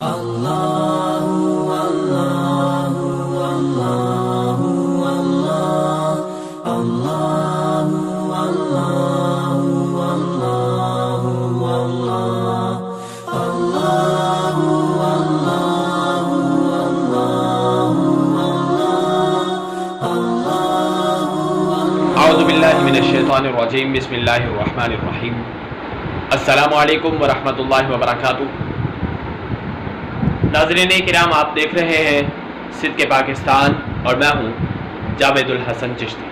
اعوذ باللہ من الشیطان الرجیم بسم اللہ الرحمن الرحیم السلام علیکم ورحمۃ اللہ وبرکاتہ۔ ناظرین کرام، آپ دیکھ رہے ہیں صدق پاکستان اور میں ہوں جاوید الحسن چشتی۔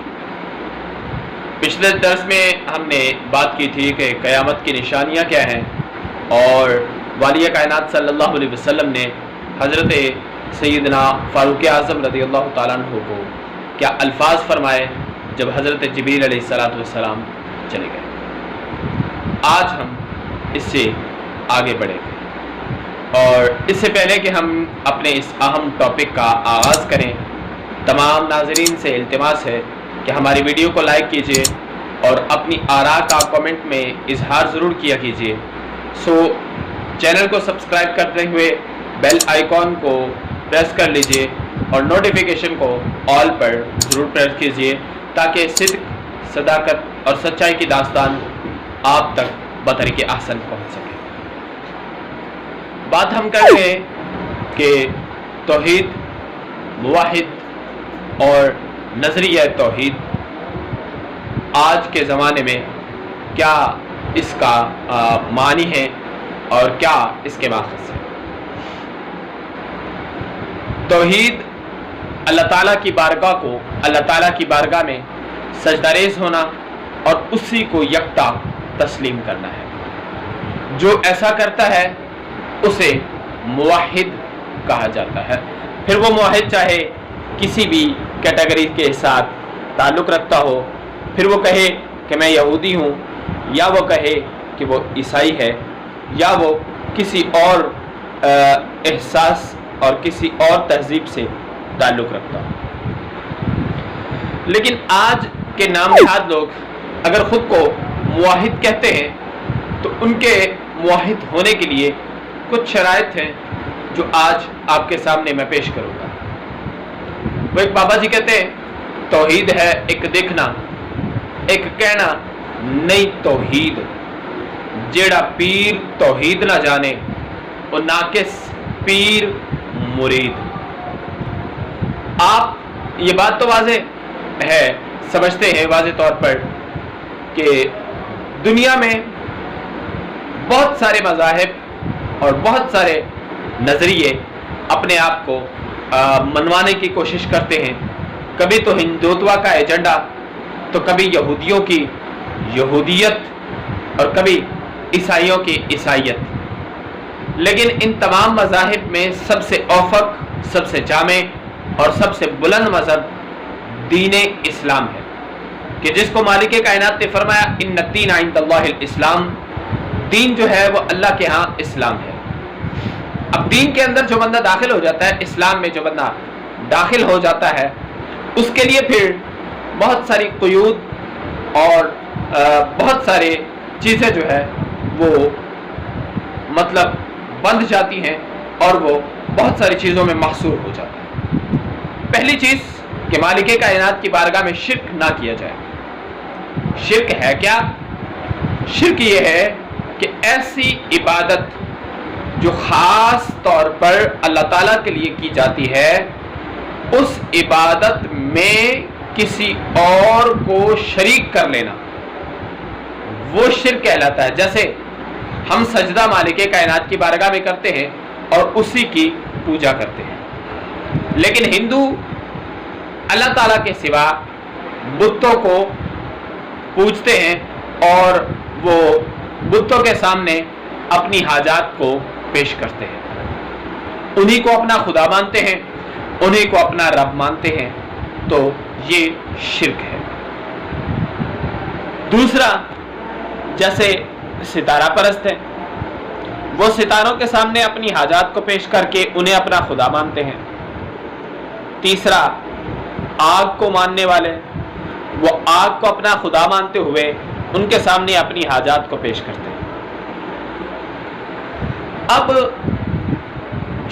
پچھلے درس میں ہم نے بات کی تھی کہ قیامت کی نشانیاں کیا ہیں اور والی کائنات صلی اللہ علیہ وسلم نے حضرت سیدنا فاروق اعظم رضی اللہ تعالیٰ عنہ کو کیا الفاظ فرمائے جب حضرت جبریل علیہ السلام چلے گئے۔ آج ہم اس سے آگے بڑھیں گے اور اس سے پہلے کہ ہم اپنے اس اہم ٹاپک کا آغاز کریں، تمام ناظرین سے التماس ہے کہ ہماری ویڈیو کو لائک کیجئے اور اپنی آراء کا کامنٹ میں اظہار ضرور کیا کیجئے۔ چینل کو سبسکرائب کرتے ہوئے بیل آئیکن کو پریس کر لیجئے اور نوٹیفیکیشن کو آل پر ضرور پریس کیجئے تاکہ صدق، صداقت اور سچائی کی داستان آپ تک بطریق احسن پہنچ سکے۔ بات ہم کر رہے ہیں کہ توحید، موحد اور نظریہ توحید آج کے زمانے میں کیا اس کا معنی ہے اور کیا اس کے ماخذ ہے۔ توحید اللہ تعالیٰ کی بارگاہ کو، اللہ تعالیٰ کی بارگاہ میں سجدہ ریز ہونا اور اسی کو یکتا تسلیم کرنا ہے۔ جو ایسا کرتا ہے اسے موحد کہا جاتا ہے۔ پھر وہ موحد چاہے کسی بھی کیٹیگری کے ساتھ تعلق رکھتا ہو، پھر وہ کہے کہ میں یہودی ہوں، یا وہ کہے کہ وہ عیسائی ہے، یا وہ کسی اور احساس اور کسی اور تہذیب سے تعلق رکھتا ہوں۔ لیکن آج کے نام نہاد لوگ اگر خود کو موحد کہتے ہیں تو ان کے موحد ہونے کے لیے کچھ شرائط ہیں جو آج آپ کے سامنے میں پیش کروں گا۔ وہ ایک بابا جی کہتے ہیں توحید ہے ایک دیکھنا، ایک کہنا نہیں توحید، جیڑا پیر توحید نہ جانے وہ ناقص پیر مرید۔ آپ یہ بات تو واضح ہے، سمجھتے ہیں واضح طور پر کہ دنیا میں بہت سارے مذاہب اور بہت سارے نظریے اپنے آپ کو منوانے کی کوشش کرتے ہیں۔ کبھی تو ہندوتوا کا ایجنڈا، تو کبھی یہودیوں کی یہودیت اور کبھی عیسائیوں کی عیسائیت۔ لیکن ان تمام مذاہب میں سب سے اوفق، سب سے جامع اور سب سے بلند مذہب دین اسلام ہے، کہ جس کو مالک کائنات نے فرمایا ان الدین عند اللہ الاسلام، دین جو ہے وہ اللہ کے ہاں اسلام ہے۔ اب دین کے اندر جو بندہ داخل ہو جاتا ہے، اسلام میں جو بندہ داخل ہو جاتا ہے، اس کے لیے پھر بہت ساری قیود اور بہت سارے چیزیں جو ہے وہ مطلب بند جاتی ہیں اور وہ بہت ساری چیزوں میں محصور ہو جاتا ہے۔ پہلی چیز کہ مالک کائنات کی بارگاہ میں شرک نہ کیا جائے۔ شرک ہے کیا؟ شرک یہ ہے کہ ایسی عبادت جو خاص طور پر اللہ تعالیٰ کے لیے کی جاتی ہے، اس عبادت میں کسی اور کو شریک کر لینا، وہ شرک کہلاتا ہے۔ جیسے ہم سجدہ مالک کائنات کی بارگاہ میں کرتے ہیں اور اسی کی پوجا کرتے ہیں، لیکن ہندو اللہ تعالیٰ کے سوا بتوں کو پوجتے ہیں اور وہ بتوں کے سامنے اپنی حاجات کو پیش کرتے ہیں، انہی کو اپنا خدا مانتے ہیں، انہی کو اپنا رب مانتے ہیں، تو یہ شرک ہے۔ دوسرا، جیسے ستارہ پرست ہیں، وہ ستاروں کے سامنے اپنی حاجات کو پیش کر کے انہیں اپنا خدا مانتے ہیں۔ تیسرا، آگ کو ماننے والے، وہ آگ کو اپنا خدا مانتے ہوئے ان کے سامنے اپنی حاجات کو پیش کرتے ہیں۔ اب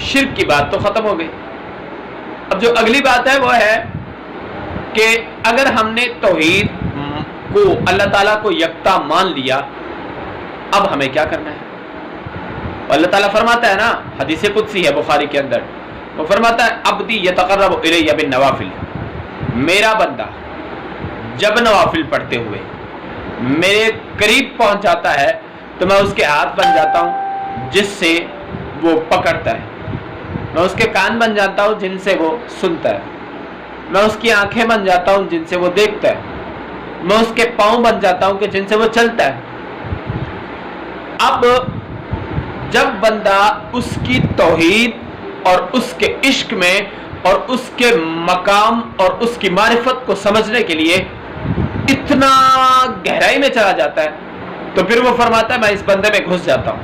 شرک کی بات تو ختم ہو گئی. اب جو اگلی بات ہے وہ ہے کہ اگر ہم نے توحید کو اللہ تعالیٰ کو یکتا مان لیا, اب ہمیں کیا کرنا ہے؟ اللہ تعالیٰ فرماتا ہے نا, حدیث قدسی ہے بخاری کے اندر, وہ فرماتا ہے عبدی یتقرب الی بالنوافل, میرا بندہ جب نوافل پڑھتے ہوئے میرے قریب پہنچ جاتا ہے تو میں اس کے ہاتھ بن جاتا ہوں جس سے وہ پکڑتا ہے, میں اس کے کان بن جاتا ہوں جن سے وہ سنتا ہے, میں اس کی آنکھیں بن جاتا ہوں جن سے وہ دیکھتا ہے, میں اس کے پاؤں بن جاتا ہوں کہ جن سے وہ چلتا ہے. اب جب بندہ اس کی توحید اور اس کے عشق میں اور اس کے مقام اور اس کی معرفت کو سمجھنے کے لیے اتنا گہرائی میں چلا جاتا ہے تو پھر وہ فرماتا ہے میں اس بندے میں گھس جاتا ہوں,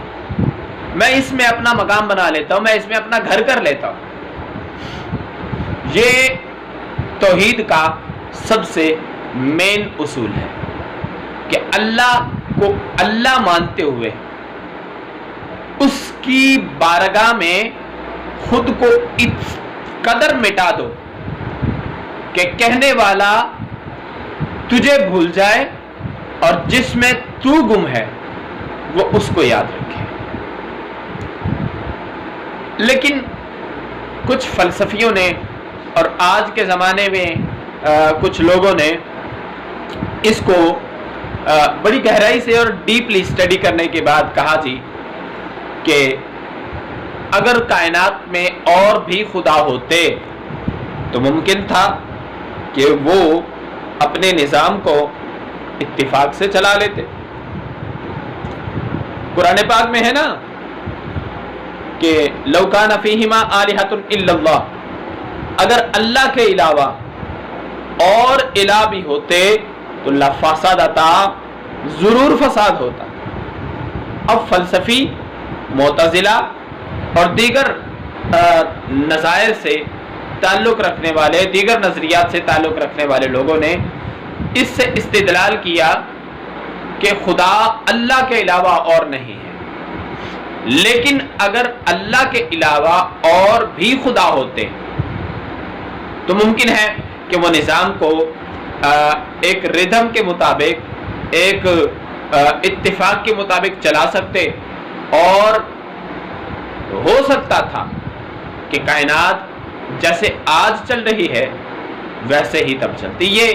میں اس میں اپنا مقام بنا لیتا ہوں, میں اس میں اپنا گھر کر لیتا ہوں. یہ توحید کا سب سے مین اصول ہے کہ اللہ کو اللہ مانتے ہوئے اس کی بارگاہ میں خود کو اس قدر مٹا دو کہ کہنے والا تجھے بھول جائے اور جس میں تو گم ہے وہ اس کو یاد رکھے. لیکن کچھ فلسفیوں نے اور آج کے زمانے میں کچھ لوگوں نے اس کو بڑی گہرائی سے اور ڈیپلی اسٹڈی کرنے کے بعد کہا جی کہ اگر کائنات میں اور بھی خدا ہوتے تو ممکن تھا کہ وہ اپنے نظام کو اتفاق سے چلا لیتے. قرآن پاک میں ہے نا کہ لو کان فیہما آلہۃ الا اللہ, اگر اللہ کے علاوہ اور الہ بھی ہوتے تو لفسدتا, ضرور فساد ہوتا. اب فلسفی, معتزلہ اور دیگر نظائر سے تعلق رکھنے والے, دیگر نظریات سے تعلق رکھنے والے لوگوں نے اس سے استدلال کیا کہ خدا اللہ کے علاوہ اور نہیں ہے, لیکن اگر اللہ کے علاوہ اور بھی خدا ہوتے تو ممکن ہے کہ وہ نظام کو ایک ردھم کے مطابق, ایک اتفاق کے مطابق چلا سکتے, اور ہو سکتا تھا کہ کائنات جیسے آج چل رہی ہے ویسے ہی تب چلتی. یہ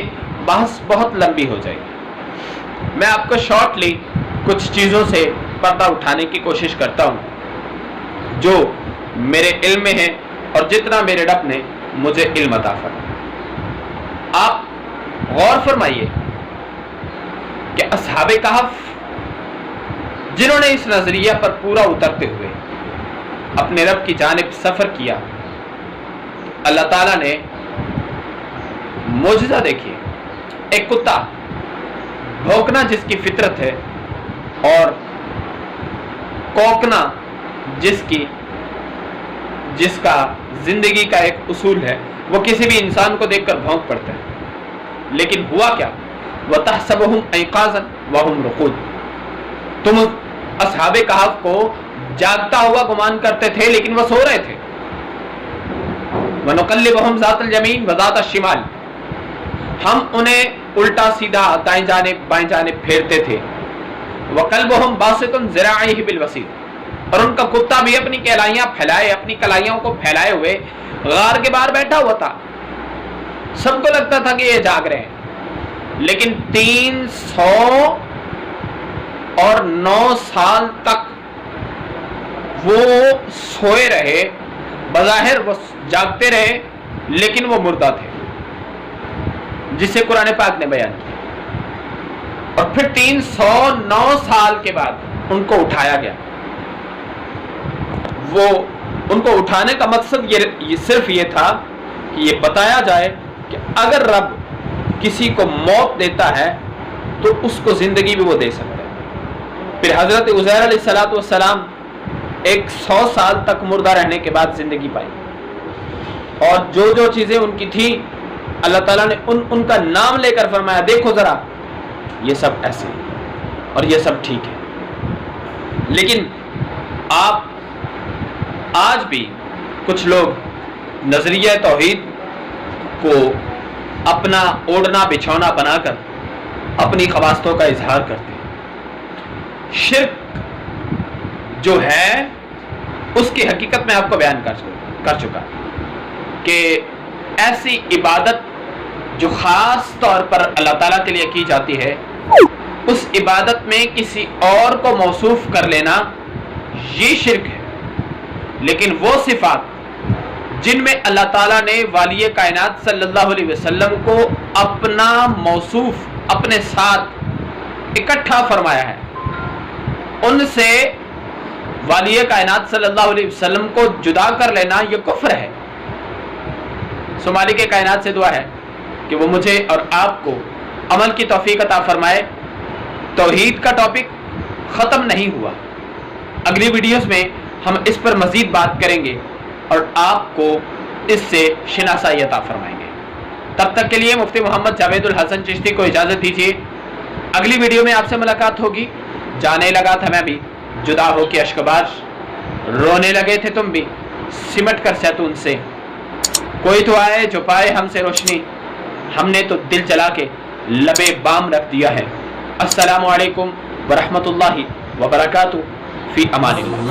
بحث بہت لمبی ہو جائے گی. میں آپ کو شارٹلی کچھ چیزوں سے پردہ اٹھانے کی کوشش کرتا ہوں جو میرے علم میں ہے اور جتنا میرے رب نے مجھے علم عطا فرمایا. آپ غور فرمائیے کہ اصحاب کہف جنہوں نے اس نظریہ پر پورا اترتے ہوئے اپنے رب کی جانب سفر کیا, اللہ تعالیٰ نے معجزہ دیکھیے, ایک کتا بھونکنا جس کی فطرت ہے اور کوکنا جس کا زندگی کا ایک اصول ہے, وہ کسی بھی انسان کو دیکھ کر بھونک پڑتا ہے. لیکن ہوا کیا؟ وَتَحْسَبُهُمْ أَيْقَاظًا وَهُمْ رُقُودٌ, تم اصحاب کہف کو جاگتا ہوا گمان کرتے تھے لیکن وہ سو رہے تھے. وَنُقَلِّبُهُمْ ذَاتَ الْيَمِينِ وَذَاتَ الشِّمَالِ, ہم انہیں الٹا سیدھا دائیں جانب بائیں جانب پھیرتے تھے. وَقَلْبُهُمْ بَاسِطٌ ذِرَاعَيْهِ بِالْوَسِيلِ, اور ان کا کتا بھی اپنی کلائیاں پھیلائے, اپنی کلائیوں کو پھیلائے ہوئے غار کے باہر بیٹھا ہوا تھا. سب کو لگتا تھا کہ یہ جاگ رہے ہیں, لیکن 309 سال تک وہ سوئے رہے. بظاہر وہ جاگتے رہے لیکن وہ مردہ تھے, جسے قرآن پاک نے بیان کیا. اور پھر 309 سال کے بعد ان کو اٹھایا گیا. وہ ان کو اٹھانے کا مقصد یہ صرف یہ تھا کہ یہ بتایا جائے کہ اگر رب کسی کو موت دیتا ہے تو اس کو زندگی بھی وہ دے سکتا ہے. پھر حضرت عزیر علیہ السلام 100 سال تک مردہ رہنے کے بعد زندگی پائی, اور جو جو چیزیں ان کی تھی اللہ تعالیٰ نے ان کا نام لے کر فرمایا دیکھو ذرا یہ سب ایسے اور یہ سب ٹھیک ہے. لیکن آپ آج بھی کچھ لوگ نظریہ توحید کو اپنا اوڑھنا بچھونا بنا کر اپنی خواستوں کا اظہار کرتے ہیں۔ شرک جو ہے اس کی حقیقت میں آپ کو بیان کر چکا کہ ایسی عبادت جو خاص طور پر اللہ تعالیٰ کے لیے کی جاتی ہے، اس عبادت میں کسی اور کو موصوف کر لینا یہ شرک ہے۔ لیکن وہ صفات جن میں اللہ تعالیٰ نے والی کائنات صلی اللہ علیہ وسلم کو اپنا موصوف اپنے ساتھ اکٹھا فرمایا ہے، ان سے والی کائنات صلی اللہ علیہ وسلم کو جدا کر لینا یہ کفر ہے۔ سو مالک کائنات سے دعا ہے کہ وہ مجھے اور آپ کو عمل کی توفیق عطا فرمائے۔ توحید کا ٹاپک ختم نہیں ہوا، اگلی ویڈیوز میں ہم اس پر مزید بات کریں گے اور آپ کو اس سے شناسائی عطا فرمائیں گے۔ تب تک کے لیے مفتی محمد جاوید الحسن چشتی کو اجازت دیجیے، اگلی ویڈیو میں آپ سے ملاقات ہوگی۔ جانے لگا تھا میں بھی جدا ہو کے اشکبار، رونے لگے تھے تم بھی سمٹ کر زیتون سے، کوئی تو آئے جو پائے ہم سے روشنی، ہم نے تو دل جلا کے لبے بام رکھ دیا ہے۔ السلام علیکم ورحمۃ اللہ وبرکاتہ، فی امان اللہ۔